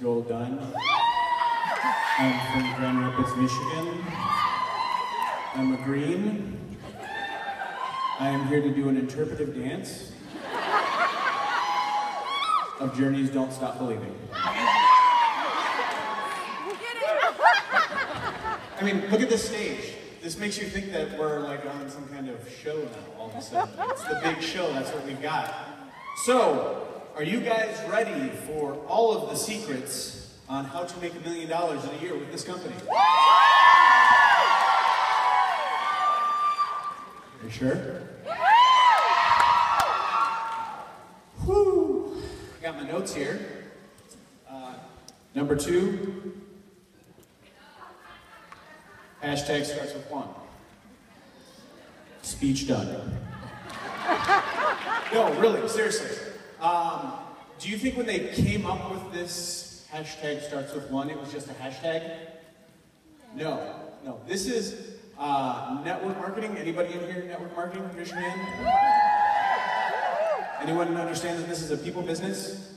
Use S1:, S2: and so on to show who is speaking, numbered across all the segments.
S1: Dunn. I'm from Grand Rapids, Michigan. I'm a green. I am here to do an interpretive dance of Journey's Don't Stop Believing. I mean, look at this stage. This makes you think that we're like on some kind of show now, all of a sudden. It's the big show, that's what we've got. So, are you guys ready for all of the secrets on how to make $1 million in a year with this company? Are you sure? Whew. I got my notes here. Number 2. Hashtag starts with 1. Speech done. No, really, seriously. Do you think when they came up with this hashtag starts with 1, it was just a hashtag? No. This is network marketing. Anybody in here network marketing? Raise your hand. Anyone understand that this is a people business?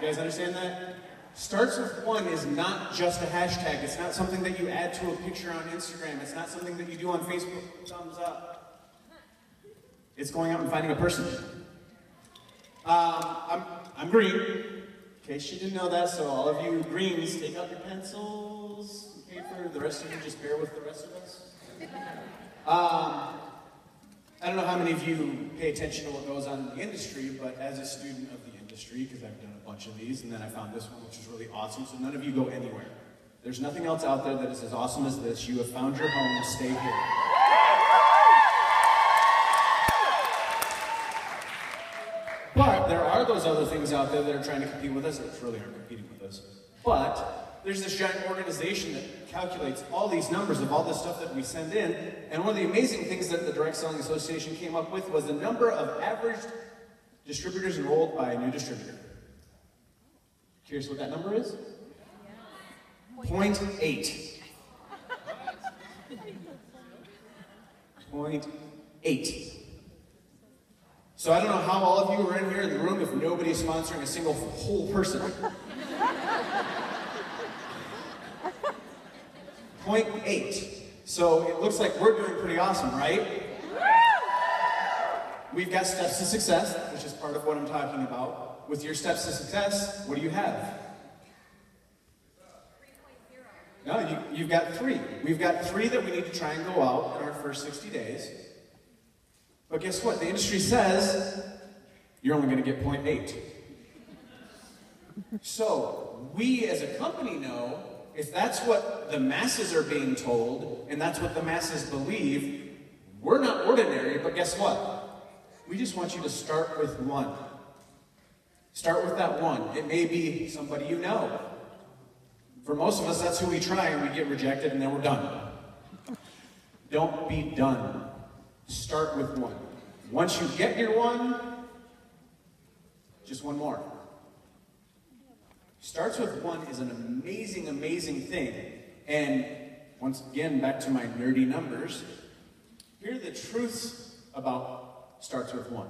S1: You guys understand that? Starts with 1 is not just a hashtag. It's not something that you add to a picture on Instagram. It's not something that you do on Facebook. Thumbs up. It's going out and finding a person. I'm green. In case you didn't know that, so all of you greens, take out your pencils and paper. The rest of you just bear with the rest of us. I don't know how many of you pay attention to what goes on in the industry, but as a student of the industry, because I've done a bunch of these, and then I found this one, which is really awesome, so none of you go anywhere. There's nothing else out there that is as awesome as this. You have found your home, stay here. But there are those other things out there that are trying to compete with us, that really aren't competing with us. But there's this giant organization that calculates all these numbers of all this stuff that we send in, and one of the amazing things that the Direct Selling Association came up with was the number of average distributors enrolled by a new distributor. Curious what that number is? 0.8. 0.8. So I don't know how all of you are in here in the room if nobody is sponsoring a single whole person. 0.8. So it looks like we're doing pretty awesome, right? We've got steps to success, which is part of what I'm talking about. With your steps to success, what do you have? 3.0. No, you've got 3. We've got 3 that we need to try and go out in our first 60 days. But guess what? The industry says you're only going to get 0.8. So we as a company know if that's what the masses are being told, and that's what the masses believe, we're not ordinary, but guess what? We just want you to start with 1. Start with that 1. It may be somebody you know. For most of us, that's who we try, and we get rejected, and then we're done. Don't be done. Start with 1. Once you get your 1, just 1 more. Starts with 1 is an amazing, amazing thing. And once again, back to my nerdy numbers, here are the truths about starts with 1.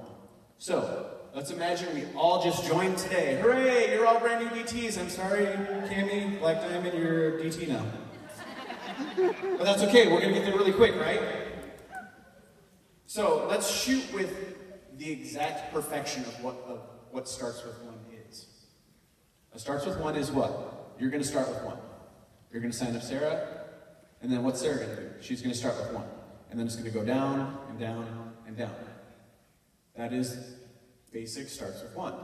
S1: So, let's imagine we all just joined today. Hooray, you're all brand new DTs. I'm sorry, Cammie, Black Diamond, you're a DT now. But that's okay, we're gonna get there really quick, right? So, let's shoot with the exact perfection of what starts with 1 is. Starts with 1 is what? You're gonna start with 1. You're gonna sign up Sarah, and then what's Sarah gonna do? She's gonna start with 1. And then it's gonna go down, and down, and down. That is basic starts with 1.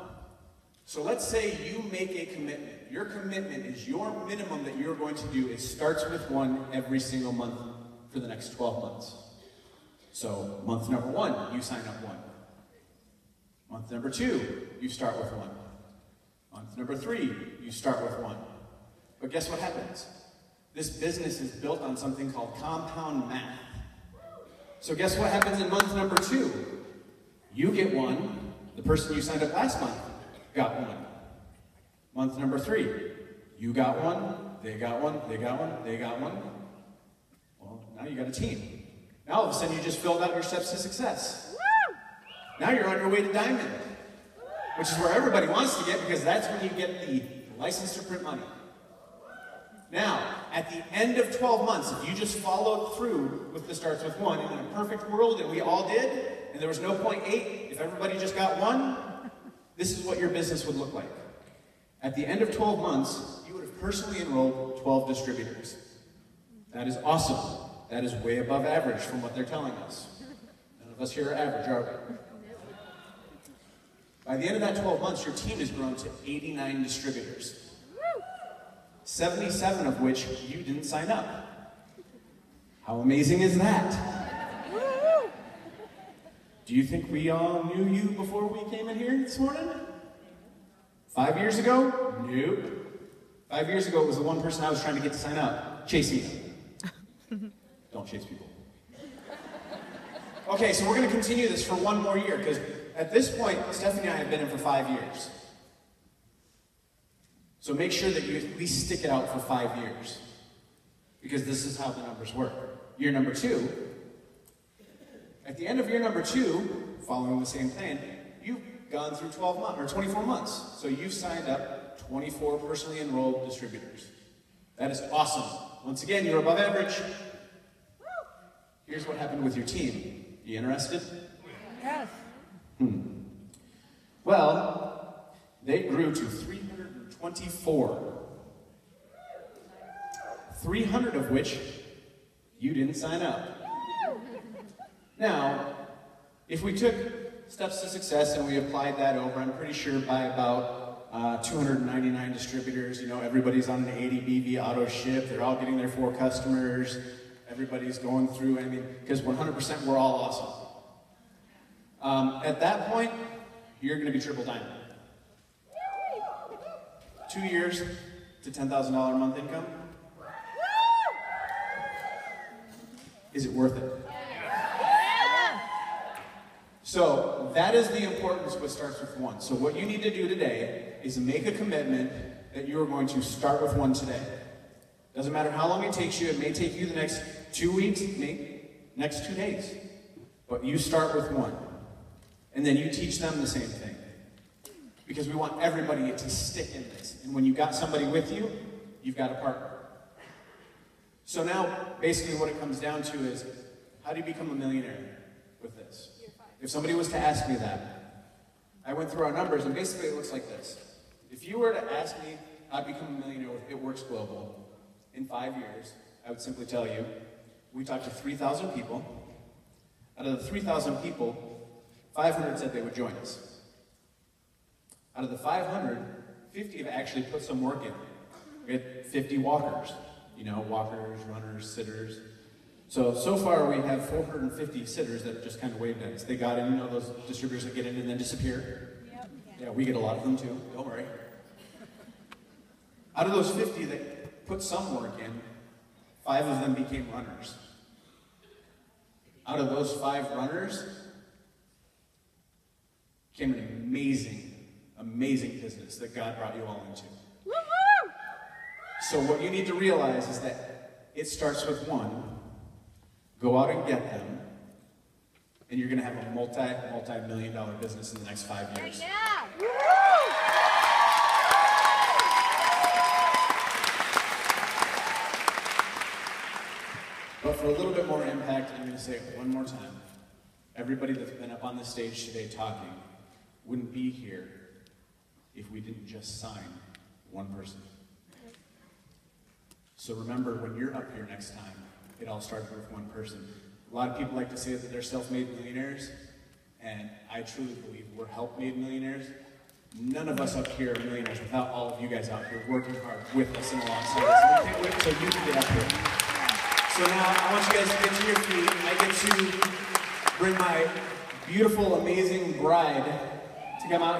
S1: So let's say you make a commitment. Your commitment is your minimum that you're going to do is starts with 1 every single month for the next 12 months. So month number 1, you sign up 1. Month number 2, you start with 1. Month number 3, you start with 1. But guess what happens? This business is built on something called compound math. So guess what happens in month number 2? You get 1. The person you signed up last month got 1. Month number 3, you got 1, they got 1, they got 1, they got 1. Well, now you got a team. Now all of a sudden you just filled out your steps to success. Now you're on your way to diamond, which is where everybody wants to get because that's when you get the License to print money. Now, at the end of 12 months, if you just followed through with the starts with one, and in a perfect world, and we all did, and there was no 0.8, if everybody just got one, this is what your business would look like. At the end of 12 months, you would have personally enrolled 12 distributors. That is awesome. That is way above average from what they're telling us. None of us here are average, are we? By the end of that 12 months, your team has grown to 89 distributors. 77 of which you didn't sign up. How amazing is that? Do you think we all knew you before we came in here this morning? 5 years ago? Nope. 5 years ago, it was the one person I was trying to get to sign up. Chase me. Don't chase people. Okay, so we're going to continue this for one more year, because at this point, Stephanie and I have been in for 5 years. So make sure that you at least stick it out for 5 years, because this is how the numbers work. Year number 2, at the end of year number 2, following the same plan, you've gone through 12 months, or 24 months. So you've signed up 24 personally enrolled distributors. That is awesome. Once again, you're above average. Here's what happened with your team. You interested?
S2: Yes.
S1: Well, they grew to 324. 300 of which you didn't sign up. Now, if we took steps to success and we applied that over, I'm pretty sure by about 299 distributors, you know, everybody's on an 80 BV auto ship, they're all getting their 4 customers, everybody's going through, I mean, because 100% we're all awesome. At that point, you're going to be triple diamond. 2 years to $10,000 a month income. Is it worth it? So that is the importance of what starts with one. So what you need to do today is make a commitment that you are going to start with one today. Doesn't matter how long it takes you. It may take you the next 2 weeks, next 2 days. But you start with one. And then you teach them the same thing. Because we want everybody to stick in this. And when you got somebody with you, you've got a partner. So now, basically what it comes down to is, how do you become a millionaire with this? If somebody was to ask me that, I went through our numbers, and basically it looks like this. If you were to ask me how to become a millionaire with It Works Global in 5 years, I would simply tell you, we talked to 3,000 people. Out of the 3,000 people, 500 said they would join us. Out of the 500, 50 have actually put some work in. We had 50 walkers. You know, walkers, runners, sitters. So far we have 450 sitters that have just kind of waved at us. They got in, you know, those distributors that get in and then disappear. Yep. Yeah, we get a lot of them too, don't worry. Out of those 50 that put some work in, 5 of them became runners. Out of those 5 runners, came an amazing business that God brought you all into. Woo-hoo! So what you need to realize is that it starts with one. Go out and get them, and you're going to have a multi-million dollar business in the next 5 years.
S2: Yeah.
S1: But for a little bit more impact, I'm going to say it one more time. Everybody that's been up on the stage today talking wouldn't be here if we didn't just sign one person. So remember, when you're up here next time, it all started with one person. A lot of people like to say that they're self-made millionaires, and I truly believe we're help-made millionaires. None of us up here are millionaires without all of you guys out here working hard with us and alongside us. And we can't wait until you can get up here. So now, I want you guys to get to your feet. I get to bring my beautiful, amazing bride to come out.